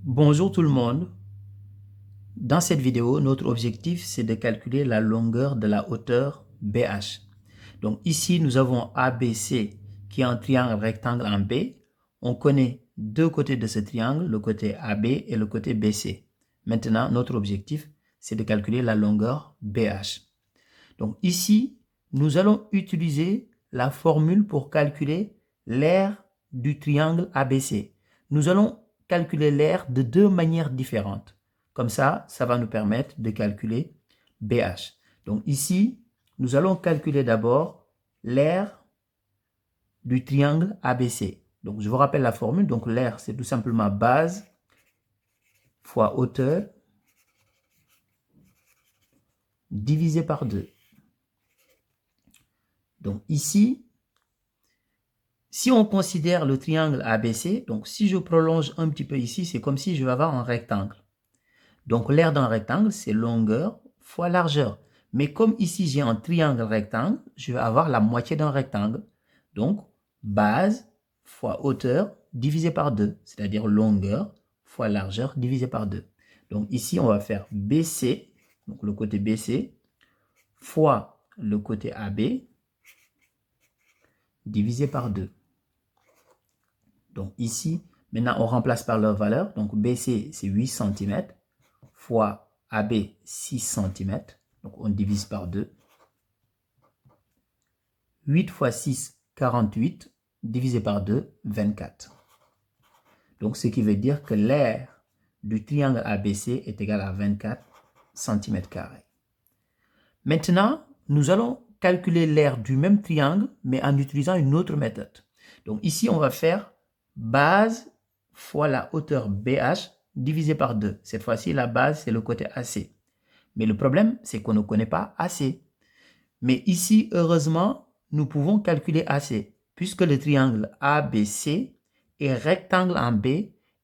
Bonjour tout le monde. Dans cette vidéo, notre objectif c'est de calculer la longueur de la hauteur BH. Donc ici, nous avons ABC qui est un triangle rectangle en B. On connaît deux côtés de ce triangle, le côté AB et le côté BC. Maintenant, notre objectif c'est de calculer la longueur BH. Donc ici, nous allons utiliser la formule pour calculer l'aire du triangle ABC. Nous allons calculer l'aire de deux manières différentes. Comme ça va nous permettre de calculer BH. Donc ici, nous allons calculer d'abord l'aire du triangle ABC. Donc je vous rappelle la formule. Donc l'aire, c'est tout simplement base fois hauteur divisé par 2. Donc ici, si on considère le triangle ABC, donc si je prolonge un petit peu ici, c'est comme si je vais avoir un rectangle. Donc l'aire d'un rectangle, c'est longueur fois largeur. Mais comme ici j'ai un triangle rectangle, je vais avoir la moitié d'un rectangle. Donc base fois hauteur divisé par 2, c'est-à-dire longueur fois largeur divisé par 2. Donc ici on va faire BC, donc le côté BC, fois le côté AB divisé par 2. Donc ici, maintenant on remplace par leur valeur. Donc BC c'est 8 cm fois AB 6 cm. Donc on divise par 2. 8 fois 6, 48, divisé par 2, 24. Donc ce qui veut dire que l'aire du triangle ABC est égal à 24 cm². Maintenant, nous allons calculer l'aire du même triangle, mais en utilisant une autre méthode. Donc ici, on va faire base fois la hauteur BH divisé par 2. Cette fois-ci, la base, c'est le côté AC. Mais le problème, c'est qu'on ne connaît pas AC. Mais ici, heureusement, nous pouvons calculer AC, puisque le triangle ABC est rectangle en B.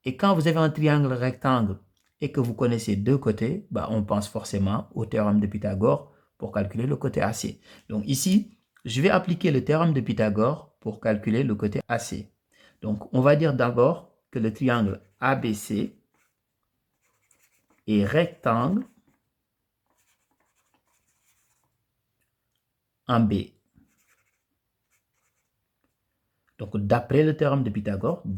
Et quand vous avez un triangle rectangle et que vous connaissez deux côtés, on pense forcément au théorème de Pythagore pour calculer le côté AC. Donc ici, je vais appliquer le théorème de Pythagore pour calculer le côté AC. Donc on va dire d'abord que le triangle ABC est rectangle en B. Donc d'après le théorème de Pythagore,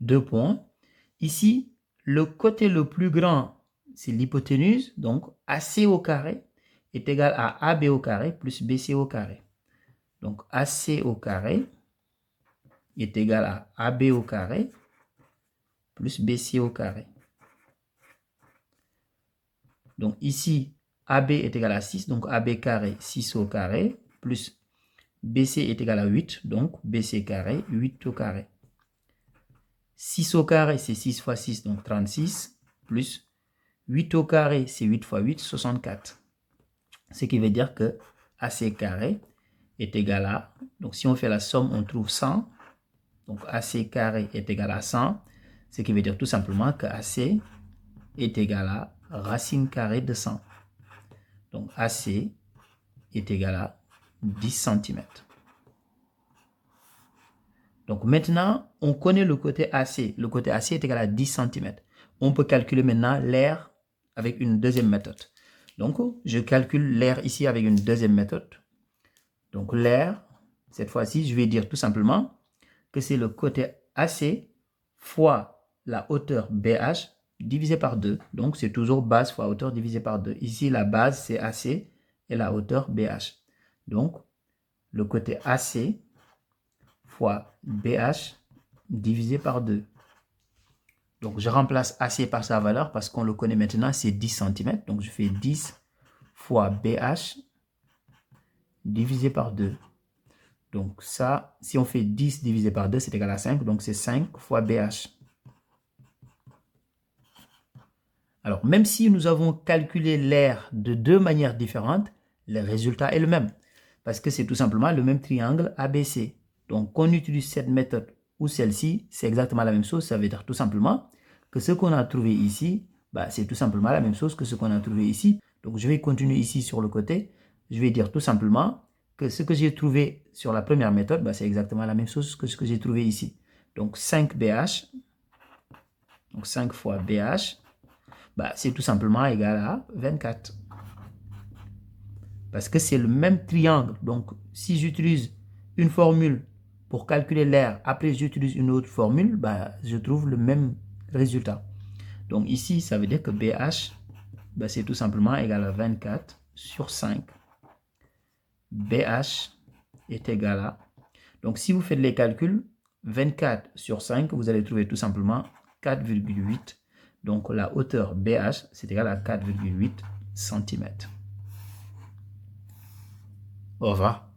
deux points. Ici, le côté le plus grand, c'est l'hypoténuse. Donc, AC au carré est égal à AB au carré plus BC au carré. Donc, AC au carré est égal à AB au carré plus BC au carré. Donc, ici, AB est égal à 6. Donc, AB carré, 6 au carré plus BC est égal à 8. Donc, BC carré, 8 au carré. 6 au carré, c'est 6 fois 6, donc 36, plus 8 au carré, c'est 8 fois 8, 64. Ce qui veut dire que AC carré est égal à, donc si on fait la somme, on trouve 100. Donc AC carré est égal à 100, ce qui veut dire tout simplement que AC est égal à racine carrée de 100. Donc AC est égal à 10 cm. Donc maintenant, on connaît le côté AC. Le côté AC est égal à 10 cm. On peut calculer maintenant l'aire avec une deuxième méthode. Donc, je calcule l'aire ici avec une deuxième méthode. Donc, l'aire, cette fois-ci, je vais dire tout simplement que c'est le côté AC fois la hauteur BH divisé par 2. Donc, c'est toujours base fois hauteur divisé par 2. Ici, la base, c'est AC et la hauteur BH. Donc, le côté AC fois BH divisé par 2. Donc, je remplace AC par sa valeur parce qu'on le connaît maintenant, c'est 10 cm. Donc, je fais 10 fois BH divisé par 2. Donc, ça, si on fait 10 divisé par 2, c'est égal à 5. Donc, c'est 5 fois BH. Alors, même si nous avons calculé l'aire de deux manières différentes, le résultat est le même. Parce que c'est tout simplement le même triangle ABC. Donc, qu'on utilise cette méthode ou celle-ci, c'est exactement la même chose. Ça veut dire tout simplement que ce qu'on a trouvé ici, bah, c'est tout simplement la même chose que ce qu'on a trouvé ici. Donc, je vais continuer ici sur le côté. Je vais dire tout simplement que ce que j'ai trouvé sur la première méthode, bah, c'est exactement la même chose que ce que j'ai trouvé ici. Donc, 5BH, donc 5 fois BH, bah, c'est tout simplement égal à 24. Parce que c'est le même triangle. Donc, si j'utilise une formule pour calculer l'aire, après j'utilise une autre formule, bah, je trouve le même résultat. Donc ici, ça veut dire que BH, bah, c'est tout simplement égal à 24 sur 5. BH est égal à... Donc si vous faites les calculs, 24 sur 5, vous allez trouver tout simplement 4,8. Donc la hauteur BH, c'est égal à 4,8 cm. Au revoir.